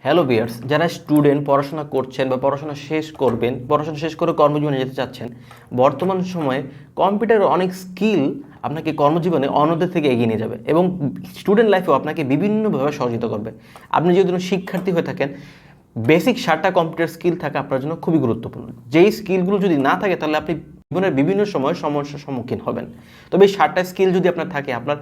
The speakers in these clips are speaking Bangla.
হ্যালো ভিউয়ার্স, যারা স্টুডেন্ট পড়াশোনা করছেন বা পড়াশোনা শেষ করবেন, পড়াশোনা শেষ করে কর্মজীবনে যেতে চাচ্ছেন, বর্তমান সময়ে কম্পিউটারের অনেক স্কিল আপনাকে কর্মজীবনে অন্যদের থেকে এগিয়ে নিয়ে যাবে এবং স্টুডেন্ট লাইফেও আপনাকে বিভিন্নভাবে সহযোগিতা করবে। আপনি যদি কোনো শিক্ষার্থী হয়ে থাকেন, বেসিক 7টা কম্পিউটার স্কিল থাকা আপনার জন্য খুবই গুরুত্বপূর্ণ। যেই স্কিলগুলো যদি না থাকে তাহলে আপনি জীবনের বিভিন্ন সময় সমস্যার সম্মুখীন হবেন। তবে এই 7টা স্কিল যদি আপনার থাকে, আপনার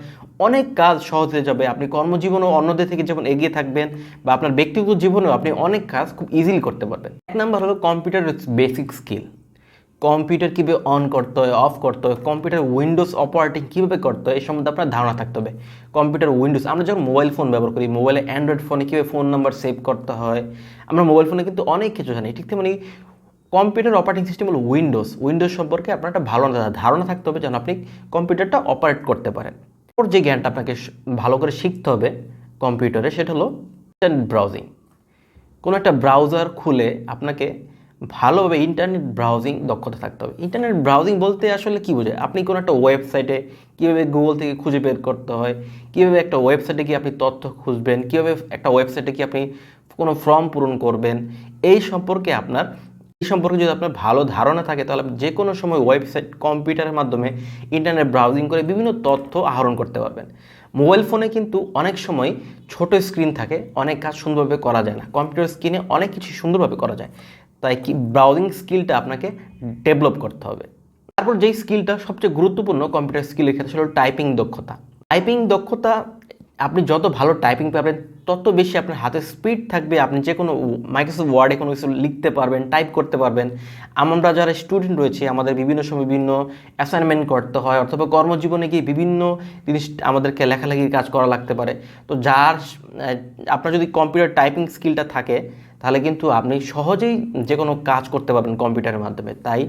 অনেক কাজ সহজ হয়ে যাবে। আপনি কর্মজীবনেও অন্যদের থেকে যখন এগিয়ে থাকবেন বা আপনার ব্যক্তিগত জীবনেও আপনি অনেক কাজ খুব ইজিলি করতে পারবেন। এক নাম্বার হলো কম্পিউটার বেসিক স্কিল। কম্পিউটার কীভাবে অন করতে হয়, অফ করতে হয়, কম্পিউটার উইন্ডোজ অপারেটিং কীভাবে করতে হয় এই সম্বন্ধে আপনার ধারণা থাকতে হবে। কম্পিউটার উইন্ডোজ, আমরা যখন মোবাইল ফোন ব্যবহার করি, মোবাইলে অ্যান্ড্রয়েড ফোনে কীভাবে ফোন নাম্বার সেভ করতে হয়, আমরা মোবাইল ফোনে কিন্তু অনেক কিছু জানি। ঠিক তেমনি কম্পিউটার অপারেটিং সিস্টেম হলো উইন্ডোজ সম্পর্কে আপনার একটা ভালো ধারণা থাকতে হবে যেন আপনি কম্পিউটারটা অপারেট করতে পারেন। ওর যে জ্ঞানটা আপনাকে ভালো করে শিখতে হবে কম্পিউটারে, সেটা হলো ইন্টারনেট ব্রাউজিং। কোনো একটা ব্রাউজার খুলে আপনাকে ভালোভাবে ইন্টারনেট ব্রাউজিং দক্ষতা থাকতে হবে। ইন্টারনেট ব্রাউজিং বলতে আসলে কী বোঝায়? আপনি কোনো একটা ওয়েবসাইটে কীভাবে গুগল থেকে খুঁজে বের করতে হয়, কীভাবে একটা ওয়েবসাইটে গিয়ে আপনি তথ্য খুঁজবেন, কীভাবে একটা ওয়েবসাইটে গিয়ে আপনি কোনো ফর্ম পূরণ করবেন, এই সম্পর্কে যদি আপনার ভালো ধারণা থাকে তাহলে আপনি যে কোনো সময় ওয়েবসাইট কম্পিউটারের মাধ্যমে ইন্টারনেট ব্রাউজিং করে বিভিন্ন তথ্য আহরণ করতে পারবেন। মোবাইল ফোনে কিন্তু অনেক সময় ছোট স্ক্রিন থাকে, অনেক কাজ সুন্দরভাবে করা যায় না। কম্পিউটার স্ক্রিনে অনেক কিছু সুন্দরভাবে করা যায়, তাই কি ব্রাউজিং স্কিলটা আপনাকে ডেভেলপ করতে হবে। তারপর যেই স্কিলটা সবচেয়ে গুরুত্বপূর্ণ কম্পিউটার স্কিলের ক্ষেত্রে সেটা হলো টাইপিং দক্ষতা। টাইপিং দক্ষতা, আপনি যত ভালো টাইপিং পাবেন তত বেশি আপনার হাতে স্পিড থাকবে। আপনি যে কোনো মাইক্রোসফট ওয়ার্ডে কোনো কিছু লিখতে পারবেন, টাইপ করতে পারবেন। আমরা যারা স্টুডেন্ট রয়েছে, আমাদের বিভিন্ন সময় বিভিন্ন অ্যাসাইনমেন্ট করতে হয় অথবা কর্মজীবনে গিয়ে বিভিন্ন জিনিস আমাদেরকে লেখালেখির কাজ করা লাগতে পারে। তো আপনার যদি কম্পিউটার টাইপিং স্কিলটা থাকে তাহলে কিন্তু আপনি সহজেই যে কোনো কাজ করতে পারবেন কম্পিউটারের মাধ্যমে। তাই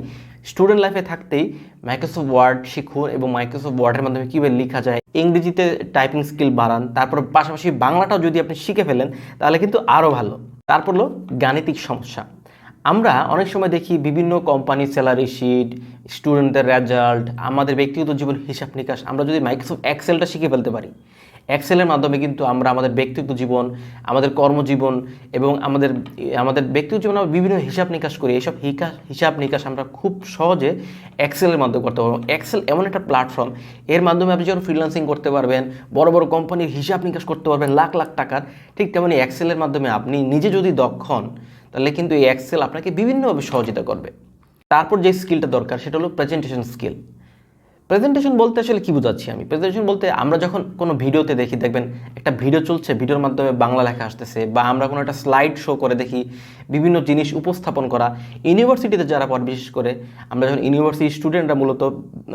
স্টুডেন্ট লাইফে থাকতেই মাইক্রোসফট ওয়ার্ড শিখুন এবং মাইক্রোসফট ওয়ার্ডের মাধ্যমে কীভাবে লেখা যায়, ইংরেজিতে টাইপিং স্কিল বাড়ান। তারপর পাশাপাশি বাংলাটাও যদি আপনি শিখে ফেলেন তাহলে কিন্তু আরও ভালো। তারপর হলো গাণিতিক সমস্যা। আমরা অনেক সময় দেখি বিভিন্ন কোম্পানির স্যালারি শিট, স্টুডেন্টদের রেজাল্ট, আমাদের ব্যক্তিগত জীবন হিসাব নিকাশ, আমরা যদি মাইক্রোসফট এক্সেলটা শিখে ফেলতে পারি, এক্সেলের মাধ্যমে কিন্তু আমরা আমাদের ব্যক্তিগত জীবন, আমাদের কর্মজীবন এবং আমাদের ব্যক্তিগত জীবনে আমরা বিভিন্ন হিসাব নিকাশ করি। এইসব হিসাব নিকাশ আমরা খুব সহজে এক্সেলের মাধ্যমে করতে পারবো। এক্সেল এমন একটা প্ল্যাটফর্ম, এর মাধ্যমে আপনি যখন ফ্রিল্যান্সিং করতে পারবেন, বড় বড় কোম্পানির হিসাব নিকাশ করতে পারবেন লাখ লাখ টাকার। ঠিক তেমনি এক্সেলের মাধ্যমে আপনি নিজে যদি দক্ষ হন তাহলে কিন্তু এই এক্সেল আপনাকে বিভিন্নভাবে সহযোগিতা করবে। তারপর যে স্কিলটা দরকার সেটা হলো প্রেজেন্টেশন স্কিল। প্রেজেন্টেশন বলতে আসলে কী বোঝাচ্ছি আমি? প্রেজেন্টেশন বলতে আমরা যখন কোনো ভিডিওতে দেখি, দেখবেন একটা ভিডিও চলছে, ভিডিওর মাধ্যমে বাংলা লেখা আসতেছে, বা আমরা কোনো একটা স্লাইড শো করে দেখি বিভিন্ন জিনিস উপস্থাপন করা। ইউনিভার্সিটিতে যারা পড়ে, বিশেষ করে আমরা যখন ইউনিভার্সিটি স্টুডেন্টরা মূলত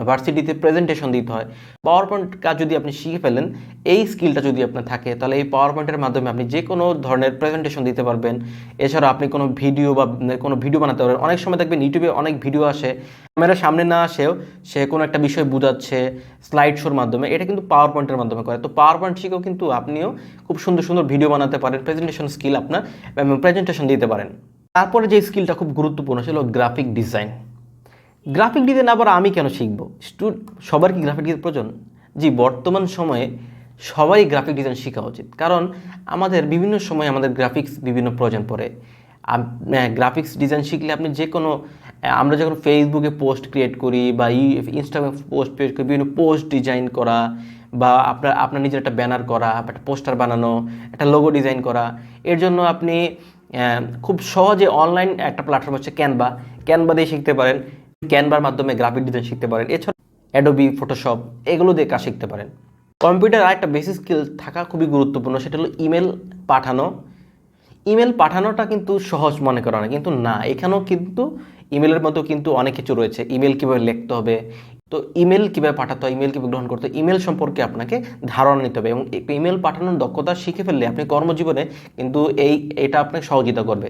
ভার্সিটিতে প্রেজেন্টেশন দিতে হয়, পাওয়ার পয়েন্ট কাজ যদি আপনি শিখে ফেলেন, এই স্কিলটা যদি আপনার থাকে তাহলে এই পাওয়ার পয়েন্টের মাধ্যমে আপনি যে কোনো ধরনের প্রেজেন্টেশন দিতে পারবেন। এছাড়া আপনি কোনো ভিডিও বানাতে পারবেন। অনেক সময় দেখবেন ইউটিউবে অনেক ভিডিও আসে, ক্যামেরার সামনে না আসেও সে কোনো একটা বিষয় বোঝাচ্ছে স্লাইড শোর মাধ্যমে, এটা কিন্তু পাওয়ার পয়েন্টের মাধ্যমে করে। তো পাওয়ার পয়েন্ট শিখেও কিন্তু আপনিও খুব সুন্দর সুন্দর ভিডিও বানাতে পারেন, প্রেজেন্টেশন স্কিল আপনার প্রেজেন্টেশন দিতে পারেন। তারপরে যে স্কিলটা খুব গুরুত্বপূর্ণ ছিল গ্রাফিক ডিজাইন। গ্রাফিক ডিজাইন আবার আমি কেন শিখবো? সবার কি গ্রাফিক ডিজাইন প্রয়োজন? জি, বর্তমান সময়ে সবারই গ্রাফিক ডিজাইন শেখা উচিত, কারণ আমাদের বিভিন্ন সময় আমাদের গ্রাফিক্স বিভিন্ন প্রয়োজন পড়ে। গ্রাফিক্স ডিজাইন শিখলে আপনি যে কোনো, আমরা যখন ফেসবুকে পোস্ট ক্রিয়েট করি বা ইনস্টাগ্রামে পোস্ট ক্রিয়েট করি, বিভিন্ন পোস্ট ডিজাইন করা বা আপনার নিজের একটা ব্যানার করা, একটা পোস্টার বানানো, একটা লোগো ডিজাইন করা, এর জন্য আপনি খুব সহজে অনলাইন একটা প্ল্যাটফর্ম হচ্ছে ক্যানভা দিয়ে শিখতে পারেন। ক্যানভার মাধ্যমে গ্রাফিক ডিজাইন শিখতে পারেন। এছাড়া অ্যাডোবি, ফটোশপ, এগুলো দিয়ে কাজ শিখতে পারেন। কম্পিউটার আরেকটা বেসিক স্কিল থাকা খুবই গুরুত্বপূর্ণ, সেটা হলো ইমেল পাঠানো। ইমেল পাঠানোটা কিন্তু সহজ মনে করা না, কিন্তু না, এখানেও কিন্তু ইমেলের মতো কিন্তু অনেক কিছু রয়েছে। ইমেল কীভাবে লিখতে হবে, তো ইমেল কীভাবে পাঠাতে হয়, ইমেল কীভাবে গ্রহণ করতে হয়, ইমেল সম্পর্কে আপনাকে ধারণা নিতে হবে এবং ইমেল পাঠানোর দক্ষতা শিখে ফেললে আপনি কর্মজীবনে কিন্তু এটা আপনাকে সহযোগিতা করবে।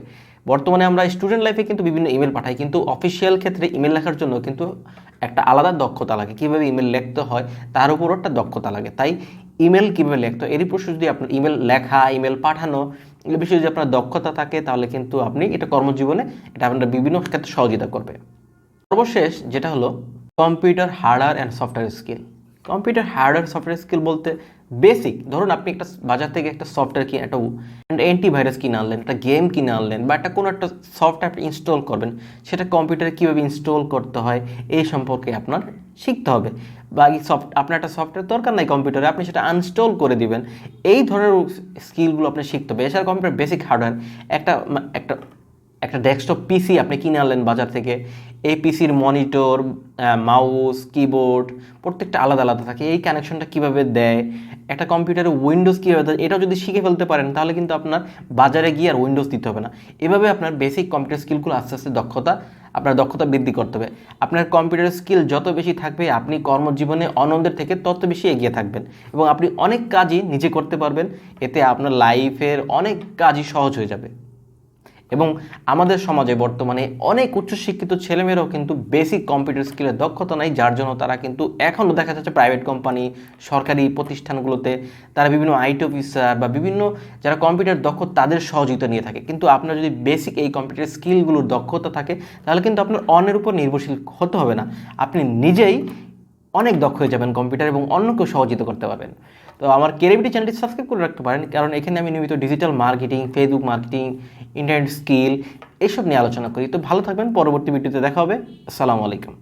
বর্তমানে আমরা স্টুডেন্ট লাইফে কিন্তু বিভিন্ন ইমেল পাঠাই, কিন্তু অফিসিয়াল ক্ষেত্রে ইমেল লেখার জন্য কিন্তু একটা আলাদা দক্ষতা লাগে। কীভাবে ইমেল লিখতে হয় তার উপরও একটা দক্ষতা লাগে। তাই ইমেল কীভাবে লিখতে হয়, এরই প্রশ্ন যদি আপনার ইমেল লেখা, ইমেল পাঠানো, এগুলো বিষয়ে যদি আপনার দক্ষতা থাকে তাহলে কিন্তু আপনি এটা কর্মজীবনে এটা আপনার বিভিন্ন ক্ষেত্রে সহযোগিতা করবে। সর্বশেষ যেটা হলো computer hardware and software skill. Computer hardware software skill বলতে বেসিক, ধরুন আপনি একটা বাজার থেকে একটা সফটওয়্যার কিনে, একটা অ্যান্টিভাইরাস কিনে আনলেন, একটা গেম কিনে আনলেন, বা একটা কোনো একটা সফটওয়্যার ইনস্টল করবেন, সেটা কম্পিউটারে কীভাবে ইনস্টল করতে হয় এই সম্পর্কে আপনার শিখতে হবে। বা এই আপনার একটা সফটওয়্যার দরকার নাই কম্পিউটারে, আপনি সেটা আনস্টল করে দিবেন। এই ধরনের স্কিলগুলো আপনি শিখতে হবে। এছাড়া কম্পিউটার বেসিক হার্ডওয়্যার, একটা একটা একটা ডেস্কটপ পিসি আপনি কিনে আনলেন বাজার থেকে, এই পিসির মনিটর, মাউস, কিবোর্ড প্রত্যেকটা আলাদা আলাদা থাকে, এই কানেকশনটা কীভাবে দেয়, একটা কম্পিউটারে উইন্ডোজ কীভাবে দেয়, এটাও যদি শিখে ফেলতে পারেন তাহলে কিন্তু আপনার বাজারে গিয়ে আর উইন্ডোজ দিতে হবে না। এভাবে আপনার বেসিক কম্পিউটার স্কিলগুলো আস্তে আস্তে আপনার দক্ষতা বৃদ্ধি করতে হবে। আপনার কম্পিউটার স্কিল যত বেশি থাকবে, আপনি কর্মজীবনে অন্যদের থেকে তত বেশি এগিয়ে থাকবেন এবং আপনি অনেক কাজই নিজে করতে পারবেন। এতে আপনার লাইফের অনেক কাজই সহজ হয়ে যাবে। এবং আমাদের সমাজে বর্তমানে অনেক উচ্চশিক্ষিত ছেলেমেয়েরাও কিন্তু বেসিক কম্পিউটার স্কিলের দক্ষতা নাই, যার জন্য তারা কিন্তু এখনও দেখা যাচ্ছে প্রাইভেট কোম্পানি, সরকারি প্রতিষ্ঠানগুলোতে তারা বিভিন্ন আইটি অফিসার বা বিভিন্ন যারা কম্পিউটার দক্ষ তাদের সহযোগিতা নিয়ে থাকে। কিন্তু আপনার যদি বেসিক এই কম্পিউটার স্কিলগুলোর দক্ষতা থাকে তাহলে কিন্তু আপনার অন্যের উপর নির্ভরশীল হতে হবে না, আপনি নিজেই অনেক দক্ষ হয়ে যাবেন কম্পিউটার এবং অন্যকেও সহযোগিতা করতে পারবেন। তো আমার ক্রিয়েটিভিটি চ্যানেলটি সাবস্ক্রাইব করে রাখতে পারেন, কারণ এখানে আমি নিয়মিত digital marketing, Facebook marketing, internet skill এসব নিয়ে আলোচনা করি। তো ভালো থাকবেন, পরবর্তী ভিডিওতে দেখা হবে। আসসালামু আলাইকুম।